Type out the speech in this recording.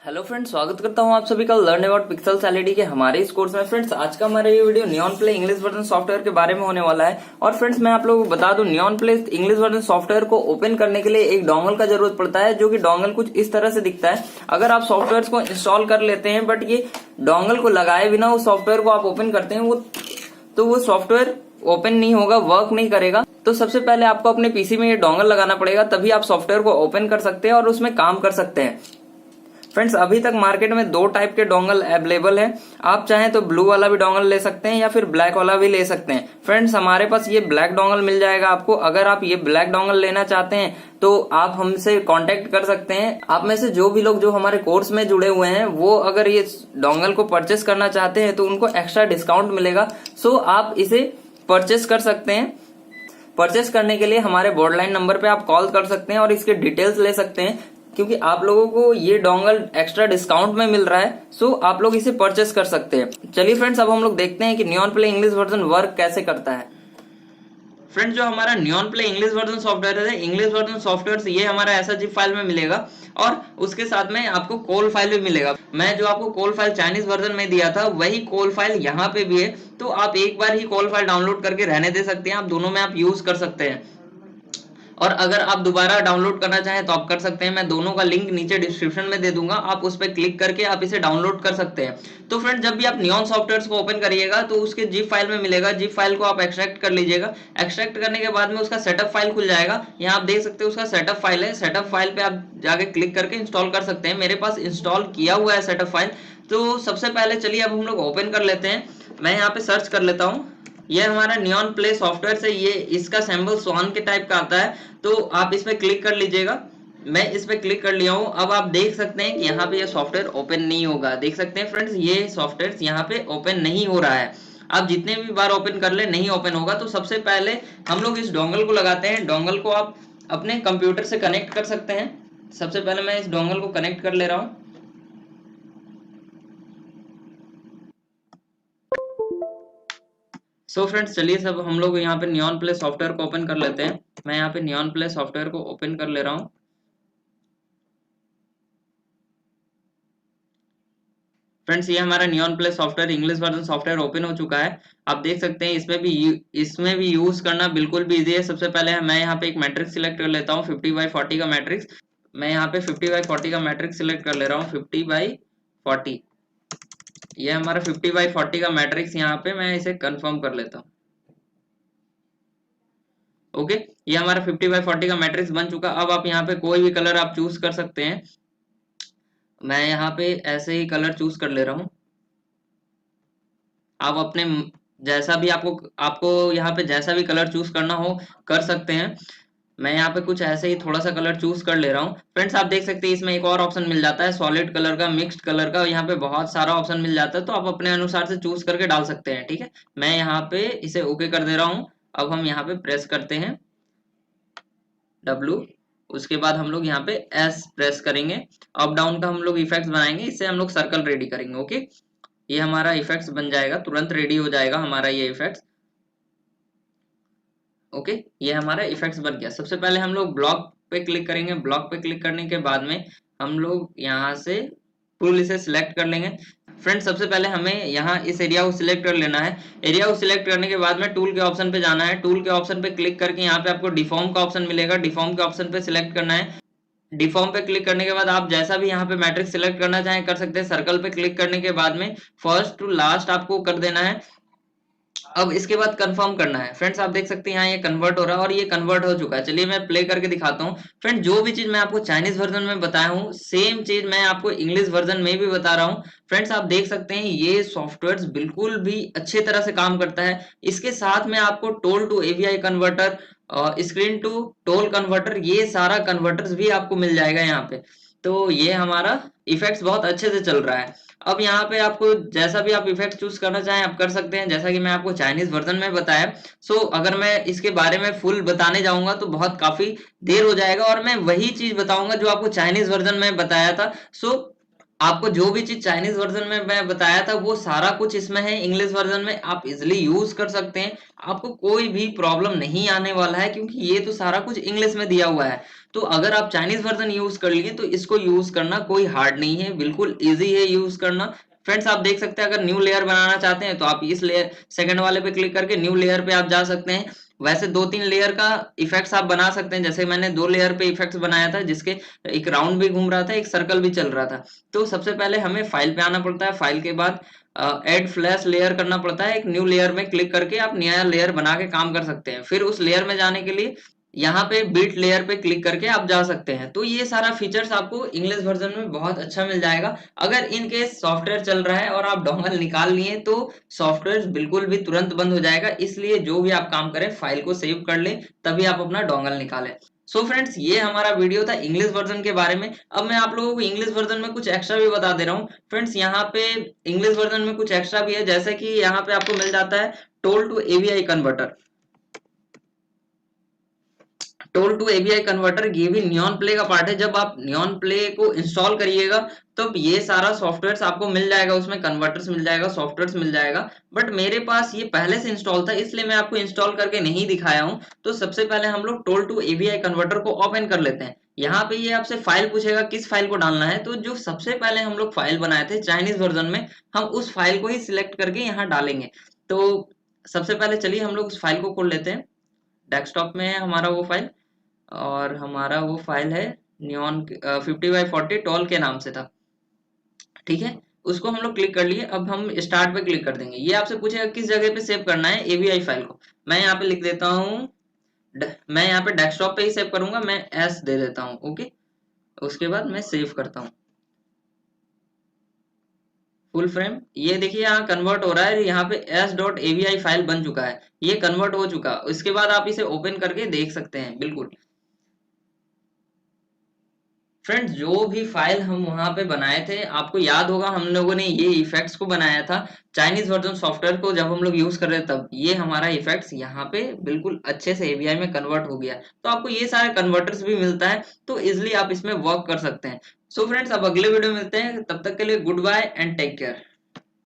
Hello friends, स्वागत करता हूं आप सभी का लर्न अबाउट पिक्सेल्स एलईडी के हमारे इस कोर्स में। फ्रेंड्स, आज का हमारा ये video neon play English version software के बारे में होने वाला है। और फ्रेंड्स, मैं आप लोगों को बता दूं, neon play English version software को ओपन करने के लिए एक डोंगल का जरूरत पड़ता है, जो कि डोंगल कुछ इस तरह से दिखता है। अगर आप सॉफ्टवेयर को इंस्टॉल कर लेते हैं बट ये डोंगल को लगाए बिना उस सॉफ्टवेयर को आप ओपन करते हैं, वो सॉफ्टवेयर ओपन नहीं होगा, वर्क नहीं करेगा। तो सबसे पहले आपको अपने पीसी में ये डोंगल लगाना पड़ेगा, तभी आप सॉफ्टवेयर को ओपन कर सकते हैं और उसमें काम कर सकते हैं। फ्रेंड्स, अभी तक मार्केट में दो टाइप के डोंगल अवेलेबल है। आप चाहें तो ब्लू वाला भी डोंगल ले सकते हैं या फिर ब्लैक वाला भी ले सकते हैं। फ्रेंड्स, हमारे पास ये ब्लैक डोंगल मिल जाएगा आपको। अगर आप ये ब्लैक डोंगल लेना चाहते हैं तो आप हमसे कांटेक्ट कर सकते हैं। आप में से जो भी लोग जो हमारे कोर्स में जुड़े हुए हैं, वो अगर ये डोंगल को परचेस करना चाहते हैं तो उनको एक्स्ट्रा डिस्काउंट मिलेगा। सो आप इसे परचेस कर सकते हैं। परचेस करने के लिए हमारे बोर्ड लाइन नंबर पे आप कॉल कर सकते हैं और इसके डिटेल्स ले सकते हैं, क्योंकि आप लोगों को ये डोंगल एक्स्ट्रा डिस्काउंट में मिल रहा है। सो आप लोग इसे परचेस कर सकते हैं। चलिए फ्रेंड्स, अब हम लोग देखते हैं कि neon play English version work कैसे करता है। फ्रेंड्स, जो हमारा neon play English version software है, इंग्लिश वर्जन सॉफ्टवेयर ये हमारा ऐसा जिप फाइल में मिलेगा और उसके साथ में आपको कोल फाइल भी मिलेगा। मैं जो आपको कोल फाइल चाइनीज वर्जन में दिया था, वही कोल फाइल यहाँ पे भी है। तो आप एक बार ही कोल फाइल डाउनलोड करके रहने दे सकते हैं। आप दोनों में आप यूज कर सकते हैं, और अगर आप दोबारा डाउनलोड करना चाहें तो आप कर सकते हैं। मैं दोनों का लिंक नीचे डिस्क्रिप्शन में दे दूंगा, आप उस पर क्लिक करके आप इसे डाउनलोड कर सकते हैं। तो फ्रेंड, जब भी आप नियॉन सॉफ्टवेयर को ओपन करिएगा तो उसके जिप फाइल में मिलेगा। जिप फाइल को आप एक्सट्रैक्ट कर लीजिएगा। एक्सट्रैक्ट करने के बाद में उसका सेटअप फाइल खुल जाएगा। यहाँ आप देख सकते हैं उसका सेटअप फाइल है। सेटअप फाइल पे आप जाके क्लिक करके इंस्टॉल कर सकते हैं। मेरे पास इंस्टॉल किया हुआ है सेटअप फाइल। तो सबसे पहले चलिए अब हम लोग ओपन कर लेते हैं। मैं यहाँ पे सर्च कर लेता हूँ। ये हमारा नियॉन प्ले सॉफ्टवेयर से ये इसका सैंपल स्वान के टाइप का आता है। तो आप इस पे क्लिक कर लीजिएगा। मैं इस पे क्लिक कर लिया हूं। अब आप देख सकते हैं कि यहाँ पे ये सॉफ्टवेयर ओपन नहीं होगा। देख सकते हैं फ्रेंड्स, ये सॉफ्टवेयर यहाँ पे ओपन नहीं हो रहा है। आप जितने भी बार ओपन कर ले, नहीं ओपन होगा। तो सबसे पहले हम लोग इस डोंगल को लगाते हैं। डोंगल को आप अपने कंप्यूटर से कनेक्ट कर सकते हैं। सबसे पहले मैं इस डोंगल को कनेक्ट कर ले रहा हूँ। सो फ्रेंड्स, चलिए सब हम लोग यहाँ पे नियॉन प्ले सॉफ्टवेयर को ओपन कर लेते हैं। मैं यहाँ पे नियॉन प्ले सॉफ्टवेयर को ओपन कर ले रहा हूँ। फ्रेंड्स, ये हमारा neon play software English version software open हो चुका है। आप देख सकते हैं इसमें भी यूज करना बिल्कुल भी इजी है। सबसे पहले मैं यहाँ पे एक मैट्रिक्स सिलेक्ट कर लेता हूँ, 50x40 का मैट्रिक्स। मैं यहाँ पे 50x40 का मैट्रिक्स सिलेक्ट कर ले रहा हूँ, 50x40। ये हमारा 50x40 का मैट्रिक्स, यहाँ पे मैं इसे कंफर्म कर लेता हूँ। ओके, ये हमारा 50x40 का मैट्रिक्स बन चुका। अब आप यहाँ पे कोई भी कलर आप चूज कर सकते हैं। मैं यहाँ पे ऐसे ही कलर चूज कर ले रहा हूँ। आप अपने जैसा भी आपको आपको यहाँ पे जैसा भी कलर चूज करना हो कर सकते हैं। मैं यहाँ पे कुछ ऐसे ही थोड़ा सा कलर चूज कर ले रहा हूँ। फ्रेंड्स, आप देख सकते हैं इसमें एक और ऑप्शन मिल जाता है, सॉलिड कलर का, मिक्स्ड कलर का। यहाँ पे बहुत सारा ऑप्शन मिल जाता है, तो आप अपने अनुसार से चूज करके डाल सकते हैं। ठीक है, मैं यहाँ पे इसे ओके कर दे रहा हूँ। अब हम यहाँ पे प्रेस करते हैं W। उसके बाद हम लोग यहाँ पे S प्रेस करेंगे। अप डाउन का हम लोग इफेक्ट्स बनाएंगे, इससे हम लोग सर्कल रेडी करेंगे। ओके, ये हमारा इफेक्ट्स बन जाएगा, तुरंत रेडी हो जाएगा हमारा ये इफेक्ट्स। ओके, ये हमारा इफेक्ट्स बन गया। सबसे पहले हम लोग ब्लॉक पे क्लिक करेंगे। ब्लॉक पे क्लिक करने के बाद में हम लोग यहाँ से फुल इसे सिलेक्ट कर लेंगे। फ्रेंड्स, सबसे पहले हमें यहाँ इस एरिया को सिलेक्ट कर लेना है। एरिया को सिलेक्ट करने के बाद में टूल के ऑप्शन पे जाना है। टूल के ऑप्शन पे क्लिक करके यहाँ पे आपको डिफॉर्म का ऑप्शन मिलेगा। डिफॉर्म के ऑप्शन पे सिलेक्ट करना है। डिफॉर्म पे क्लिक करने के बाद आप जैसा भी यहाँ पे मैट्रिक्स सिलेक्ट करना चाहें कर सकते हैं। सर्कल पे क्लिक करने के बाद में फर्स्ट टू लास्ट आपको कर देना है। अब इसके बाद कंफर्म करना है। फ्रेंड्स, आप देख सकते हैं यहाँ ये कन्वर्ट हो रहा है और ये कन्वर्ट हो चुका है। चलिए मैं प्ले करके दिखाता हूँ। फ्रेंड, जो भी चीज मैं आपको चाइनीज वर्जन में बताया हूँ, सेम चीज मैं आपको इंग्लिश वर्जन में भी बता रहा हूँ। फ्रेंड्स, आप देख सकते हैं ये सॉफ्टवेयर बिल्कुल भी अच्छे तरह से काम करता है। इसके साथ में आपको tool to AVI converter, screen to tool converter, ये सारा कन्वर्टर्स भी आपको मिल जाएगा यहाँ पे। तो ये हमारा इफेक्ट्स बहुत अच्छे से चल रहा है। अब यहाँ पे आपको जैसा भी आप इफेक्ट चूज करना चाहें आप कर सकते हैं, जैसा कि मैं आपको चाइनीज वर्जन में बताया। सो अगर मैं इसके बारे में फुल बताने जाऊंगा तो बहुत काफी देर हो जाएगा, और मैं वही चीज बताऊंगा जो आपको चाइनीज वर्जन में बताया था। सो आपको जो भी चीज चाइनीज वर्जन में मैं बताया था वो सारा कुछ इसमें है इंग्लिश वर्जन में, आप इजिली यूज कर सकते हैं। आपको कोई भी प्रॉब्लम नहीं आने वाला है क्योंकि ये तो सारा कुछ इंग्लिश में दिया हुआ है। तो अगर आप चाइनीज वर्जन यूज कर लिए तो इसको यूज करना कोई हार्ड नहीं है, बिल्कुल इजी है यूज करना। फ्रेंड्स आप देख सकते हैं, अगर न्यू लेयर बनाना चाहते हैं तो आप इस लेयर सेकंड वाले पे क्लिक करके न्यू लेयर पे आप जा सकते हैं। वैसे 2-3 लेयर का इफेक्ट्स आप बना सकते हैं, जैसे मैंने 2 लेयर पे इफेक्ट्स बनाया था जिसके एक राउंड भी घूम रहा था, एक सर्कल भी चल रहा था। तो सबसे पहले हमें फाइल पे आना पड़ता है, फाइल के बाद ऐड फ्लैश लेयर करना पड़ता है, एक न्यू लेयर में क्लिक करके आप नया लेयर बना के काम कर सकते हैं। फिर उस लेयर में जाने के लिए यहाँ पे बिट लेयर पे क्लिक करके आप जा सकते हैं। तो ये सारा फीचर्स आपको इंग्लिश वर्जन में बहुत अच्छा मिल जाएगा। अगर इन केस सॉफ्टवेयर चल रहा है और आप डोंगल निकाल लिए तो सॉफ्टवेयर बिल्कुल भी तुरंत बंद हो जाएगा, इसलिए जो भी आप काम करें फाइल को सेव कर ले तभी आप अपना डोंगल निकालें। सो फ्रेंड्स ये हमारा वीडियो था इंग्लिश वर्जन के बारे में। अब मैं आप लोगों को इंग्लिश वर्जन में कुछ एक्स्ट्रा भी बता दे रहा हूँ। फ्रेंड्स यहाँ पे इंग्लिश वर्जन में कुछ एक्स्ट्रा भी है, जैसे कि यहाँ पे आपको मिल जाता है tool to AVI converter. Tool to ABI converter ये भी नियॉन प्ले का पार्ट है। जब आप नियॉन प्ले को इंस्टॉल करिएगा तो ये सारा सॉफ्टवेयर आपको मिल जाएगा, उसमें कन्वर्टर्स मिल जाएगा, सॉफ्टवेयर मिल जाएगा। बट मेरे पास ये पहले से इंस्टॉल था इसलिए मैं आपको इंस्टॉल करके नहीं दिखाया हूँ। तो सबसे पहले हम लोग टोल टू एबीआई कन्वर्टर को ओपन कर लेते हैं। यहाँ पे ये आपसे फाइल पूछेगा किस फाइल को डालना है, तो जो सबसे पहले हम लोग फाइल बनाए थे चाइनीज वर्जन में, हम उस फाइल को ही सिलेक्ट करके यहाँ डालेंगे। तो सबसे पहले चलिए हम लोग उस फाइल को खोल लेते हैं। डेस्कटॉप में है हमारा वो फाइल, और हमारा वो फाइल है नियॉन 50x40 टॉल के नाम से था। ठीक है, उसको हम लोग क्लिक कर लिए। अब हम स्टार्ट पे क्लिक कर देंगे। ये आपसे पूछेगा किस जगह पे सेव करना है एवीआई फाइल को। मैं यहाँ पे लिख देता हूँ, मैं यहाँ पे डेस्कटॉप पे ही सेव करूंगा, मैं एस दे देता हूँ। ओके, उसके बाद मैं सेव करता हूँ फुल फ्रेम। ये देखिए यहाँ कन्वर्ट हो रहा है, यहाँ पे s.avi फाइल बन चुका है, ये कन्वर्ट हो चुका। इसके बाद आप इसे ओपन करके देख सकते हैं। बिल्कुल फ्रेंड्स, जो भी फाइल हम वहां पे बनाए थे आपको याद होगा, हम लोगों ने ये इफेक्ट्स को बनाया था चाइनीज वर्जन सॉफ्टवेयर को जब हम लोग यूज कर रहे थे, तब ये हमारा इफेक्ट्स यहाँ पे बिल्कुल अच्छे से एवीआई में कन्वर्ट हो गया। तो आपको ये सारे कन्वर्टर्स भी मिलता है, तो इजिली आप इसमें वर्क कर सकते हैं। सो फ्रेंड्स अब अगले वीडियो में मिलते हैं, तब तक के लिए goodbye and take care.